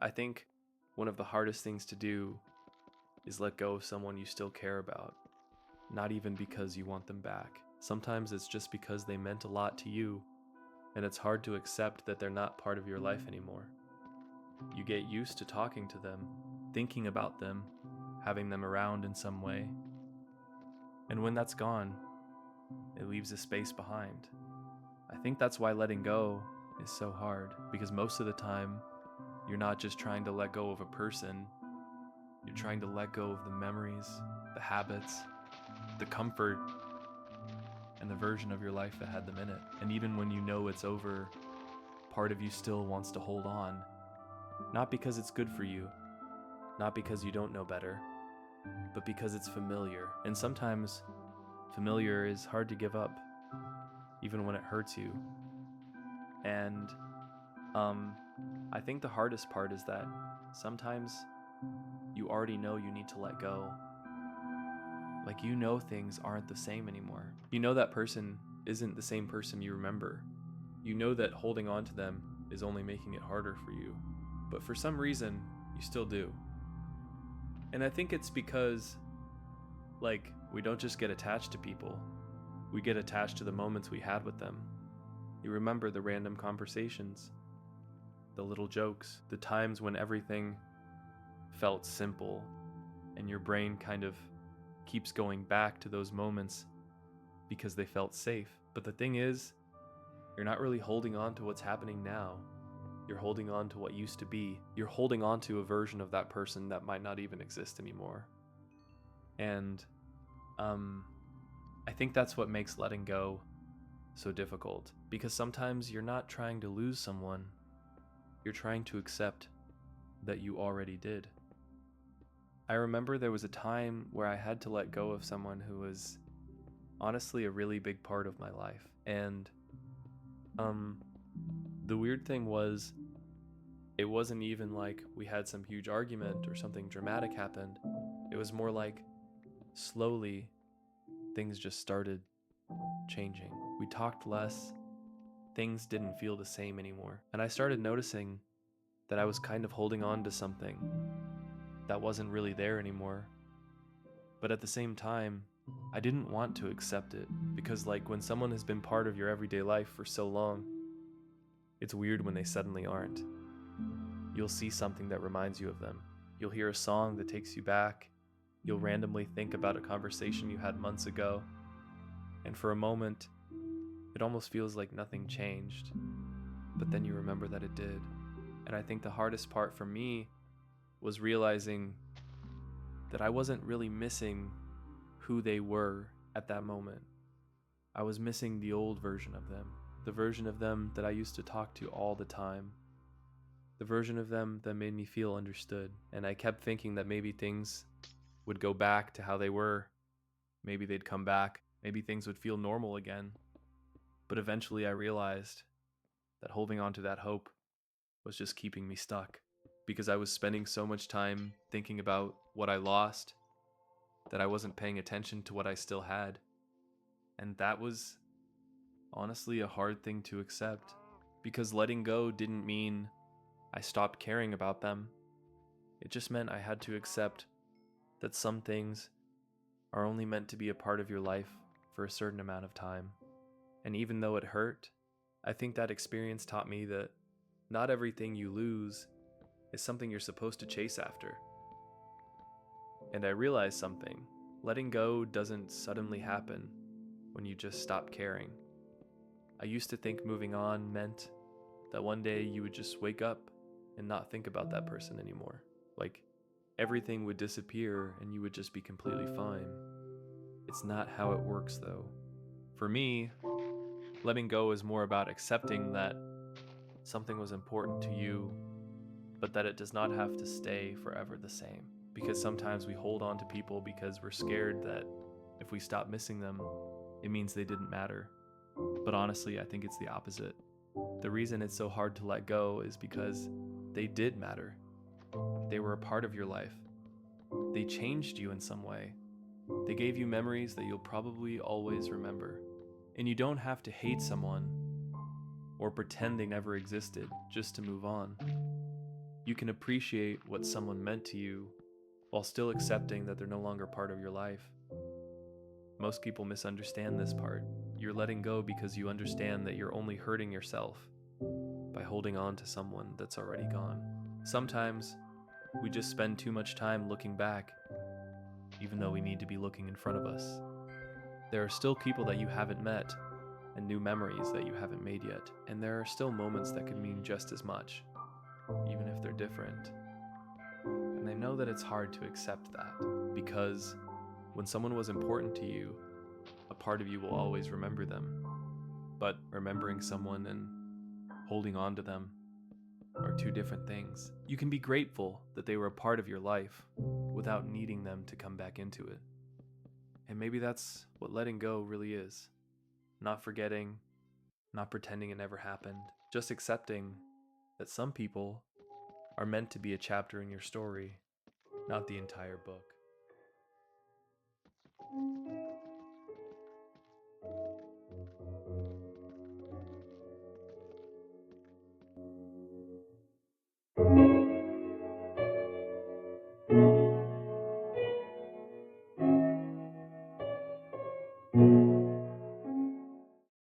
I think one of the hardest things to do is let go of someone you still care about, not even because you want them back. Sometimes it's just because they meant a lot to you, and it's hard to accept that they're not part of your life anymore. You get used to talking to them, thinking about them, having them around in some way. And when that's gone, it leaves a space behind. I think that's why letting go is so hard, because most of the time, you're not just trying to let go of a person, you're trying to let go of the memories, the habits, the comfort, and the version of your life that had them in it. And even when you know it's over, part of you still wants to hold on. Not because it's good for you, not because you don't know better, but because it's familiar. And sometimes familiar is hard to give up, even when it hurts you. And I think the hardest part is that sometimes you already know you need to let go. Like, you know things aren't the same anymore. You know that person isn't the same person you remember. You know that holding on to them is only making it harder for you. But for some reason, you still do. And I think it's because, we don't just get attached to people. We get attached to the moments we had with them. You remember the random conversations, the little jokes, the times when everything felt simple, and your brain kind of keeps going back to those moments because they felt safe. But the thing is, you're not really holding on to what's happening now. You're holding on to what used to be. You're holding on to a version of that person that might not even exist anymore. And I think that's what makes letting go so difficult, because sometimes you're not trying to lose someone, you're trying to accept that you already did. I remember there was a time where I had to let go of someone who was honestly a really big part of my life. And the weird thing was, it wasn't even like we had some huge argument or something dramatic happened. It was more like, slowly, things just started changing. We talked less, things didn't feel the same anymore. And I started noticing that I was kind of holding on to something that wasn't really there anymore. But at the same time, I didn't want to accept it, because when someone has been part of your everyday life for so long, it's weird when they suddenly aren't. You'll see something that reminds you of them. You'll hear a song that takes you back. You'll randomly think about a conversation you had months ago. And for a moment, it almost feels like nothing changed. But then you remember that it did. And I think the hardest part for me was realizing that I wasn't really missing who they were at that moment. I was missing the old version of them, the version of them that I used to talk to all the time, the version of them that made me feel understood. And I kept thinking that maybe things would go back to how they were. Maybe they'd come back. Maybe things would feel normal again. But eventually I realized that holding on to that hope was just keeping me stuck, because I was spending so much time thinking about what I lost that I wasn't paying attention to what I still had. And that was honestly a hard thing to accept, because letting go didn't mean I stopped caring about them. It just meant I had to accept that some things are only meant to be a part of your life for a certain amount of time. And even though it hurt, I think that experience taught me that not everything you lose is something you're supposed to chase after. And I realized something. Letting go doesn't suddenly happen when you just stop caring. I used to think moving on meant that one day you would just wake up and not think about that person anymore. Everything would disappear and you would just be completely fine. It's not how it works, though. For me, letting go is more about accepting that something was important to you, but that it does not have to stay forever the same. Because sometimes we hold on to people because we're scared that if we stop missing them, it means they didn't matter. But honestly, I think it's the opposite. The reason it's so hard to let go is because they did matter. They were a part of your life. They changed you in some way. They gave you memories that you'll probably always remember. And you don't have to hate someone or pretend they never existed just to move on. You can appreciate what someone meant to you while still accepting that they're no longer part of your life. Most people misunderstand this part. You're letting go because you understand that you're only hurting yourself by holding on to someone that's already gone. Sometimes we just spend too much time looking back, even though we need to be looking in front of us. There are still people that you haven't met and new memories that you haven't made yet, and there are still moments that could mean just as much, even if they're different. And I know that it's hard to accept that, because when someone was important to you, a part of you will always remember them. But remembering someone and holding on to them are two different things. You can be grateful that they were a part of your life without needing them to come back into it. And maybe that's what letting go really is. Not forgetting, not pretending it never happened, just accepting that some people are meant to be a chapter in your story, not the entire book.